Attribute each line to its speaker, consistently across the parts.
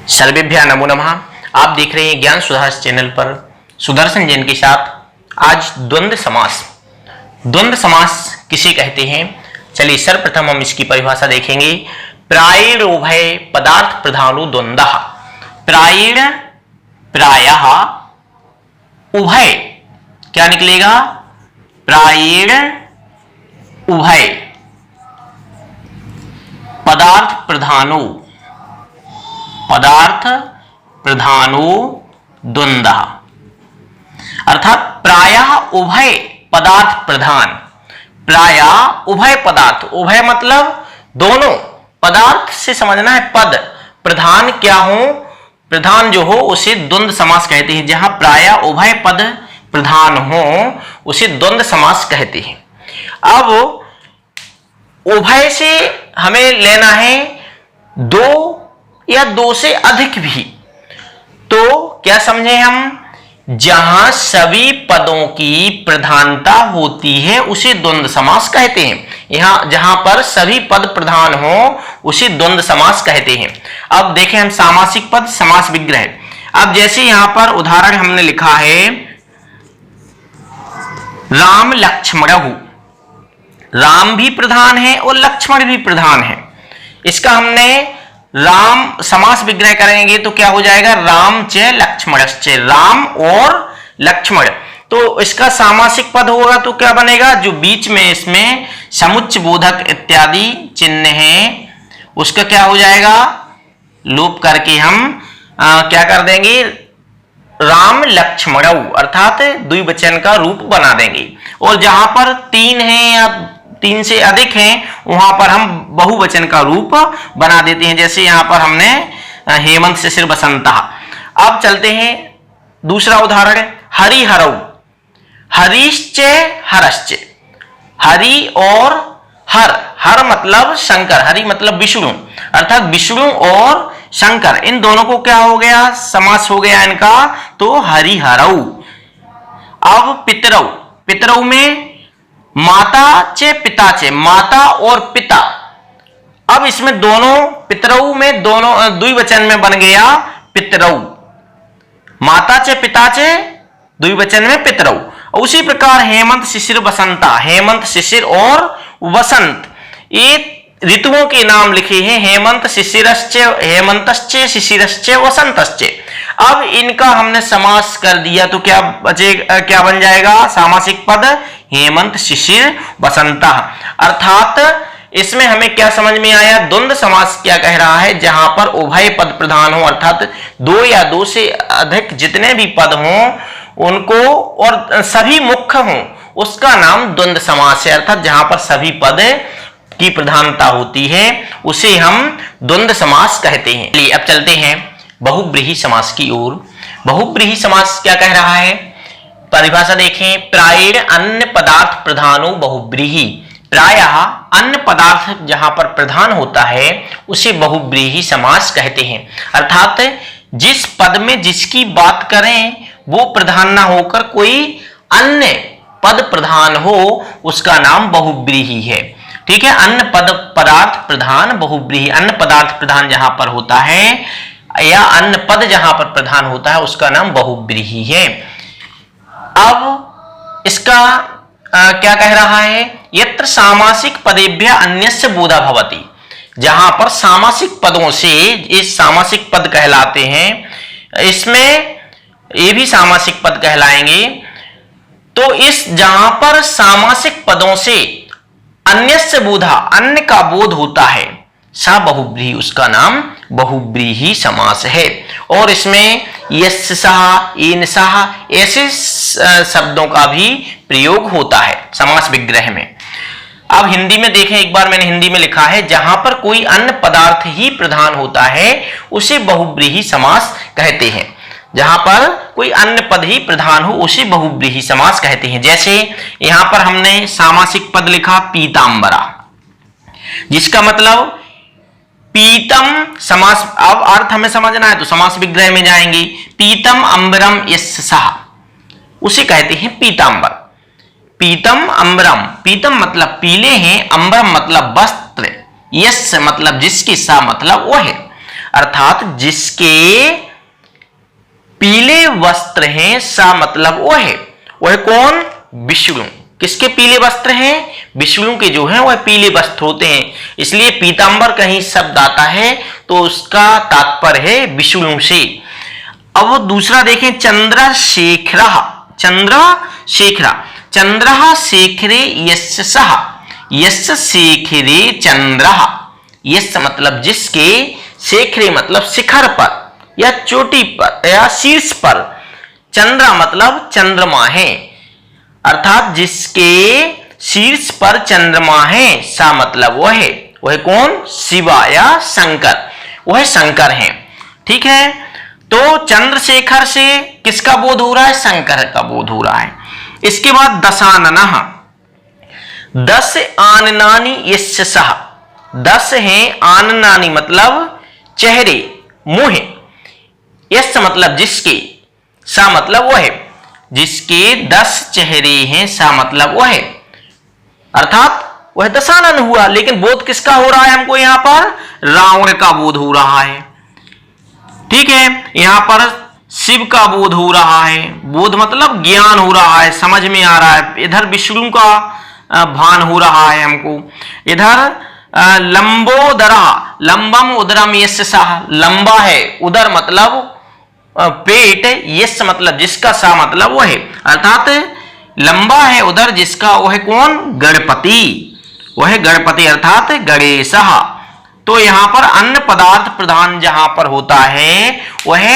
Speaker 1: सर्वेभ्यः नमो नमः। आप देख रहे हैं ज्ञान सुधार चैनल पर सुदर्शन जैन के साथ। आज द्वंद्व समास। द्वंद्व समास किसे कहते हैं, चलिए सर्वप्रथम हम इसकी परिभाषा देखेंगे। प्रायेण उभय पदार्थ प्रधानो द्वंद्वः। प्रायेण प्रायः उभय क्या निकलेगा, प्रायेण उभय पदार्थ प्रधानो द्वंद्वः। अर्थात प्रायः उभय पदार्थ प्रधान, प्रायः उभय पदार्थ, उभय मतलब दोनों, पदार्थ से समझना है पद, प्रधान क्या हो, प्रधान जो हो उसे द्वंद्व समास कहते हैं। जहां प्रायः उभय पद प्रधान हो उसे द्वंद्व समास कहते हैं। अब उभय से हमें लेना है दो या दो से अधिक भी, तो क्या समझे हम, जहां सभी पदों की प्रधानता होती है उसे द्वंद्व समास कहते हैं। यहां जहां पर सभी पद प्रधान हो उसे द्वंद्व समास कहते हैं। अब देखें हम सामासिक पद समास विग्रह। अब जैसे यहां पर उदाहरण हमने लिखा है राम लक्ष्मणहु, राम भी प्रधान है और लक्ष्मण भी प्रधान है। इसका हमने राम समास विग्रह करेंगे तो क्या हो जाएगा, राम च लक्ष्मणश्च, राम और लक्ष्मण। तो इसका सामासिक पद होगा तो क्या बनेगा, जो बीच में इसमें समुच्च बोधक इत्यादि चिन्ह है उसका क्या हो जाएगा, लोप करके हम क्या कर देंगे, राम लक्ष्मणौ अर्थात द्विवचन का रूप बना देंगे। और जहां पर तीन है या तीन से अधिक हैं वहां पर हम बहुवचन का रूप बना देते हैं। जैसे यहां पर हमने हेमंत शिशिर बसंता। अब चलते हैं दूसरा उदाहरण, हरिहरौ, हरीश्च हरश्च, हरि और हर, हर मतलब शंकर, हरि मतलब विष्णु, अर्थात विष्णु और शंकर, इन दोनों को क्या हो गया, समास हो गया इनका, तो हरिहरौ। अब पितरौ, पितरौ में माता चे पिता चे, माता और पिता। अब इसमें दोनों पितरौ में दोनों द्विवचन में बन गया पितरौ, माता चे पिता चे द्विवचन में पितरौ। उसी प्रकार हेमंत शिशिर बसंता, हेमंत शिशिर और वसंत, ये ऋतुओं के नाम लिखे हैं, हेमंत शिशिरश्च, हेमंतश्च शिशिरश्च वसंतश्च। अब इनका हमने समास कर दिया तो क्या बचेगा, क्या बन जाएगा, सामासिक पद हेमंत शिशिर बसंता। अर्थात इसमें हमें क्या समझ में आया, द्वंद्व समास क्या कह रहा है, जहां पर उभय पद प्रधान हो, अर्थात दो या दो से अधिक जितने भी पद हों उनको और सभी मुख्य हों उसका नाम द्वंद्व समास है। अर्थात जहां पर सभी पद की प्रधानता होती है उसे हम द्वंद्व समास कहते हैं। चलिए अब चलते हैं बहुब्रीहि समास की ओर। बहुब्रीहि समास क्या कह रहा है, परिभाषा देखें। प्रायेण अन्य पदार्थ प्रधानो बहुब्रीहि, प्रायः अन्य पदार्थ जहां पर प्रधान होता है उसे बहुब्रीहि समास कहते हैं। अर्थात जिस पद में जिसकी बात करें वो प्रधान ना होकर कोई अन्य पद प्रधान हो उसका नाम बहुब्रीहि है। ठीक है, अन्य पद पदार्थ प्रधान बहुब्रीहि, अन्य पदार्थ प्रधान जहां पर होता है या अन्य पद जहां पर प्रधान होता है उसका नाम बहुब्रीहि है। अब इसका क्या कह रहा है, यत्र सामासिक पदेभ्य अन्यस्य बोधा भवति, जहां पर सामासिक पदों से ये सामासिक पद कहलाते हैं, इसमें ये भी सामासिक पद कहलाएंगे। तो इस जहां पर सामासिक पदों से अन्यस्य बोधा, अन्य का बोध होता है, सा बहुब्रीहि, उसका नाम बहुब्रीहि समास है। और इसमें यस्य सह, येन सह ऐसे शब्दों का भी प्रयोग होता है समास विग्रह में। अब हिंदी में देखें, एक बार मैंने हिंदी में लिखा है, जहां पर कोई अन्य पदार्थ ही प्रधान होता है उसे बहुब्रीहि समास कहते हैं। जहां पर कोई अन्य पद ही प्रधान हो उसे बहुब्रीहि समास कहते हैं। जैसे यहां पर हमने सामासिक पद लिखा पीतांबरा, जिसका मतलब पीतम समास। अब अर्थ हमें समझना है तो समास विग्रह में जाएंगे। पीतम अंबरम यस्य सह, उसे कहते हैं पीतांबर। पीतम अंबरम, पीतम मतलब पीले हैं, अंबरम मतलब वस्त्र, यस्य मतलब जिसकी, सा मतलब वह है। अर्थात जिसके पीले वस्त्र हैं, सा मतलब वो है। वह कौन? विष्णु। किसके पीले वस्त्र हैं? विष्णु के जो हैं वह पीले वस्त्र होते हैं, इसलिए पीतांबर कहीं शब्द आता है तो उसका तात्पर्य है विष्णु से। अब दूसरा देखें, चंद्रशेखर। चंद्रशेखर, चंद्र शेखरे यस्य सः, यस्य शेखरे चंद्र। यस्य मतलब जिसके, शेखरे मतलब शिखर पर या चोटी पर या शीर्ष पर, चंद्र मतलब चंद्रमा है, अर्थात जिसके शीर्ष पर चंद्रमा है, सा मतलब वह कौन? शिवा या शंकर, वह शंकर हैं। ठीक है, तो चंद्रशेखर से किसका बोध हो रहा है? शंकर का बोध हो रहा है। इसके बाद दशाननः, 10 आननानि यस्य सः, 10 हैं आननानि मतलब चेहरे, मुंह, यस्य मतलब जिसके, सा मतलब वह है, जिसके 10 चेहरे हैं, सा मतलब वह है, अर्थात वह दशानन हुआ। लेकिन बोध किसका हो रहा है हमको? यहां पर रावण का बोध हो रहा है। ठीक है, यहां पर शिव का बोध हो रहा है, बोध मतलब ज्ञान हो रहा है, समझ में आ रहा है। इधर विष्णु का भान हो रहा है हमको। इधर लंबोदरा, लंबम उदरम यस्य सः, लंबा है, उदर मतलब पेट, यस्य मतलब जिसका, सा मतलब वह है, अर्थात लंबा है उधर जिसका, वह कौन? गणपति, वह गणपति अर्थात गणेशः। तो यहां पर अन्य पदार्थ प्रधान जहां पर होता है वह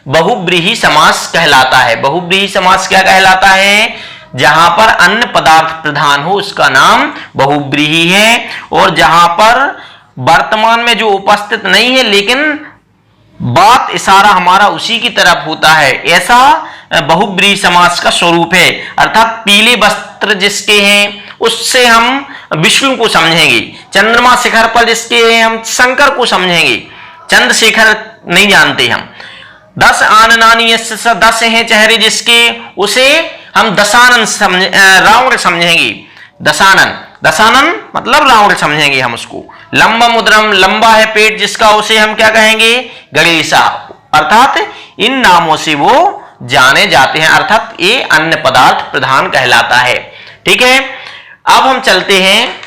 Speaker 1: बहुब्रीहि समास कहलाता है। बहुब्रीहि समास क्या कहलाता है? जहां पर अन्य पदार्थ प्रधान हो उसका नाम बहुब्रीहि है, और जहां पर वर्तमान में जो उपस्थित नहीं है लेकिन बात इशारा हमारा उसी की तरफ होता है, ऐसा बहुब्रीहि समास का स्वरूप है। अर्थात पीले वस्त्र जिसके हैं उससे हम विष्णु को समझेंगे, चंद्रमा शिखर पर जिसके हैं हम शंकर को समझेंगे, चंद्रशेखर नहीं जानते हम। 10 आननानि यस्य सः, 10 हैं चेहरे जिसके, उसे हम दशानन रावण समझेंगे। दशानन, दशानन मतलब रावण समझेंगे हम उसको। लंबम उदरम, लंबा है पेट जिसका, उसे हम क्या कहेंगे? गणेशा, अर्थात इन नामों से वो जाने जाते हैं, अर्थात ये अन्य पदार्थ प्रधान कहलाता है। ठीक है, अब हम चलते हैं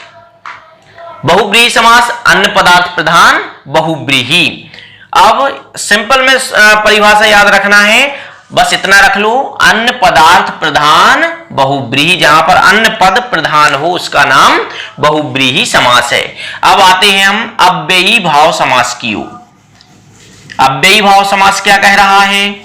Speaker 1: बहुब्रीहि समास, अन्य पदार्थ प्रधान बहुब्रीहि। अब सिंपल में परिभाषा याद रखना है, बस इतना रख लो, अन्य पदार्थ प्रधान बहुब्रीहि, जहां पर अन्य पद प्रधान हो उसका नाम बहुब्रीहि समास है। अब आते हैं हम अव्ययी भाव समास की ओर। अव्ययी भाव समास क्या कह रहा है?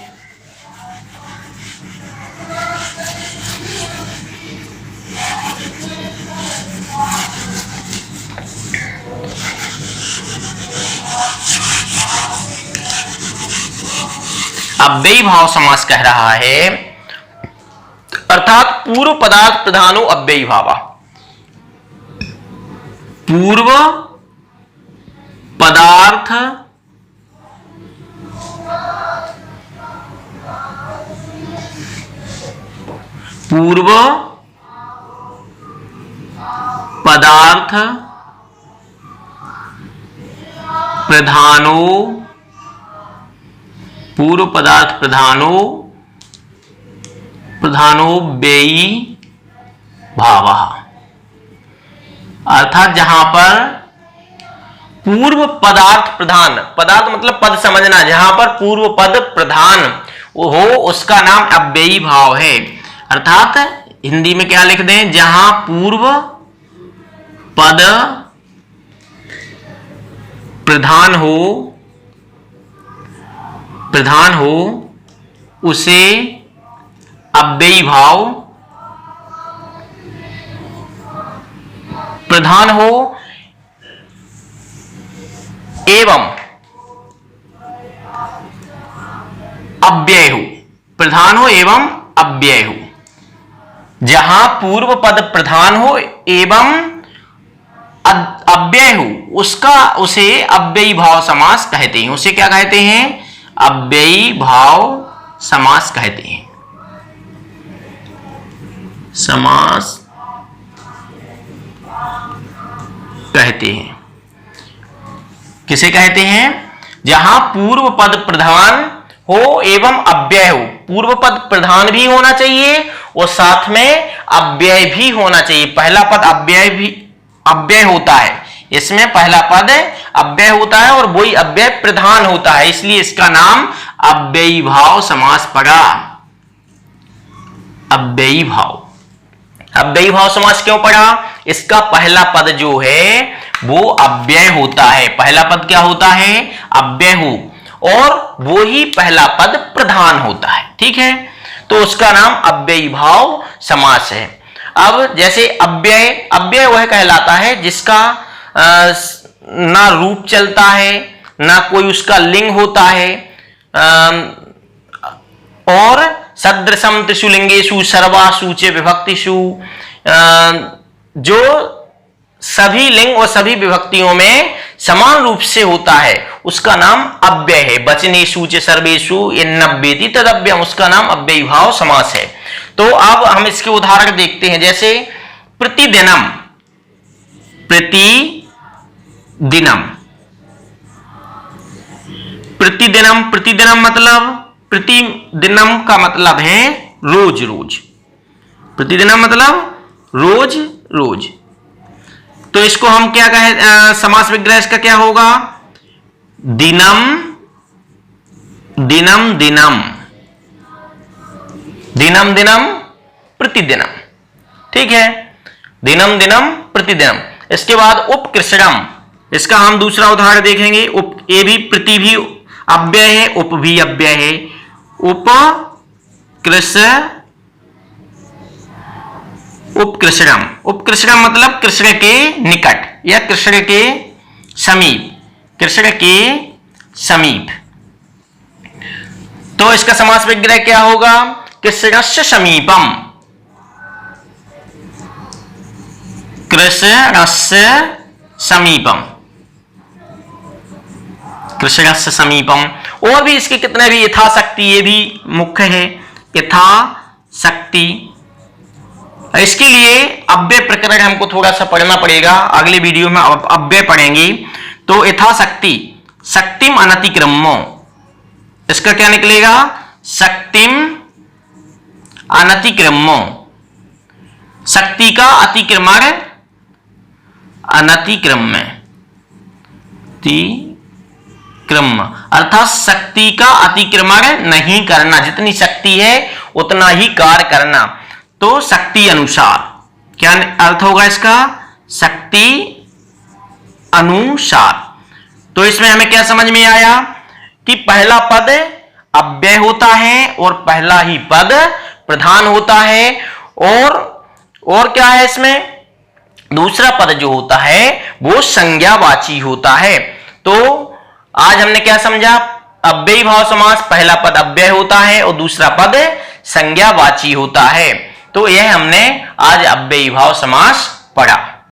Speaker 1: अव्ययी भाव समास कह रहा है, अर्थात पूर्व पदार्थ प्रधानो अव्ययी भावा, पूर्व पदार्थ प्रधानो व्ययी भावा, अर्थात जहां पर पूर्व पदार्थ प्रधान, पदार्थ मतलब पद समझना, जहां पर पूर्व पद प्रधान हो उसका नाम अव्ययी भाव है। अर्थात हिंदी में क्या लिख दें? जहां पूर्व पद प्रधान हो उसे अव्ययी भाव प्रधान हो एवं अव्यय हो, प्रधान हो एवं अव्यय हो। जहां पूर्व पद प्रधान हो एवं अव्यय हो उसे अव्ययी भाव समास कहते हैं। उसे क्या कहते हैं? अव्ययी भाव समास कहते हैं। समास कहते हैं। किसे कहते हैं? जहां पूर्व पद प्रधान हो एवं अव्यय हो। पूर्व पद प्रधान भी होना चाहिए और साथ में अव्यय भी होना चाहिए। पहला पद अव्यय होता है, इसमें पहला पद अव्यय होता है और वही अव्यय प्रधान होता है, इसलिए इसका नाम अव्ययी भाव समास पड़ा। अव्ययी भाव, अव्ययी भाव समास क्यों पड़ा? इसका पहला पद जो है वो अव्यय होता है। पहला पद क्या होता है? अव्यय हो, और वो ही पहला पद प्रधान होता है। ठीक है, तो उसका नाम अव्ययी भाव समास है। अब जैसे अव्यय, अव्यय वह कहलाता है जिसका ना रूप चलता है, ना कोई उसका लिंग होता है, और सदृशम त्रिषु लिंगेषु सर्वासु च विभक्तिषु, जो सभी लिंग और सभी विभक्तियों में समान रूप से होता है, उसका नाम अव्यय है। वचनेषु च सर्वेषु यन्नव्येति तदव्ययम्, उसका नाम अव्ययी भाव समास है। तो अब हम इसके उदाहरण देखते हैं, जैसे प्रतिदिनम, प्रतिदिनम, प्रतिदिनम, प्रतिदिनम मतलब, प्रतिदिनम का मतलब है रोज रोज। प्रतिदिनम मतलब रोज रोज। तो इसको हम क्या कहें, समास विग्रह इसका क्या होगा? दिनम दिनम दिनम, दिनम दिनम प्रतिदिनम। ठीक है, दिनम दिनम प्रतिदिनम। इसके बाद उपकृषणम, इसका हम दूसरा उदाहरण देखेंगे। उप, ये भी प्रति भी अव्यय है, उप भी अव्यय है। उपकृषणम, उपकृषणम मतलब कृष्ण के निकट या कृष्ण के समीप, कृष्ण के समीप। तो इसका समास विग्रह क्या होगा? कृष्णस्य समीपम, कृष्णस्य समीपम, कृष्णस्य समीपम। और भी इसके कितने भी, यथाशक्ति, ये भी मुख्य है, यथाशक्ति। इसके लिए अव्यय प्रकरण हमको थोड़ा सा पढ़ना पड़ेगा, अगले वीडियो में अव्यय पढ़ेंगे। तो यथाशक्ति, शक्तिम अनतिक्रम्यो, इसका क्या निकलेगा? शक्तिम अनतिक्रम्यो, शक्ति का अतिक्रमण, अनतिक्रम्य, क्रम अर्थात शक्ति का अतिक्रमण नहीं करना, जितनी शक्ति है उतना ही कार्य करना। तो शक्ति अनुसार, क्या अर्थ होगा इसका? शक्ति अनुसार। तो इसमें हमें क्या समझ में आया कि पहला पद अव्यय होता है और पहला ही पद प्रधान होता है, और क्या है इसमें? दूसरा पद जो होता है वो संज्ञावाची होता है। तो आज हमने क्या समझा? अव्ययी भाव समास, पहला पद अव्यय होता है और दूसरा पद संज्ञावाची होता है। तो यह हमने आज अव्ययी भाव समास पढ़ा।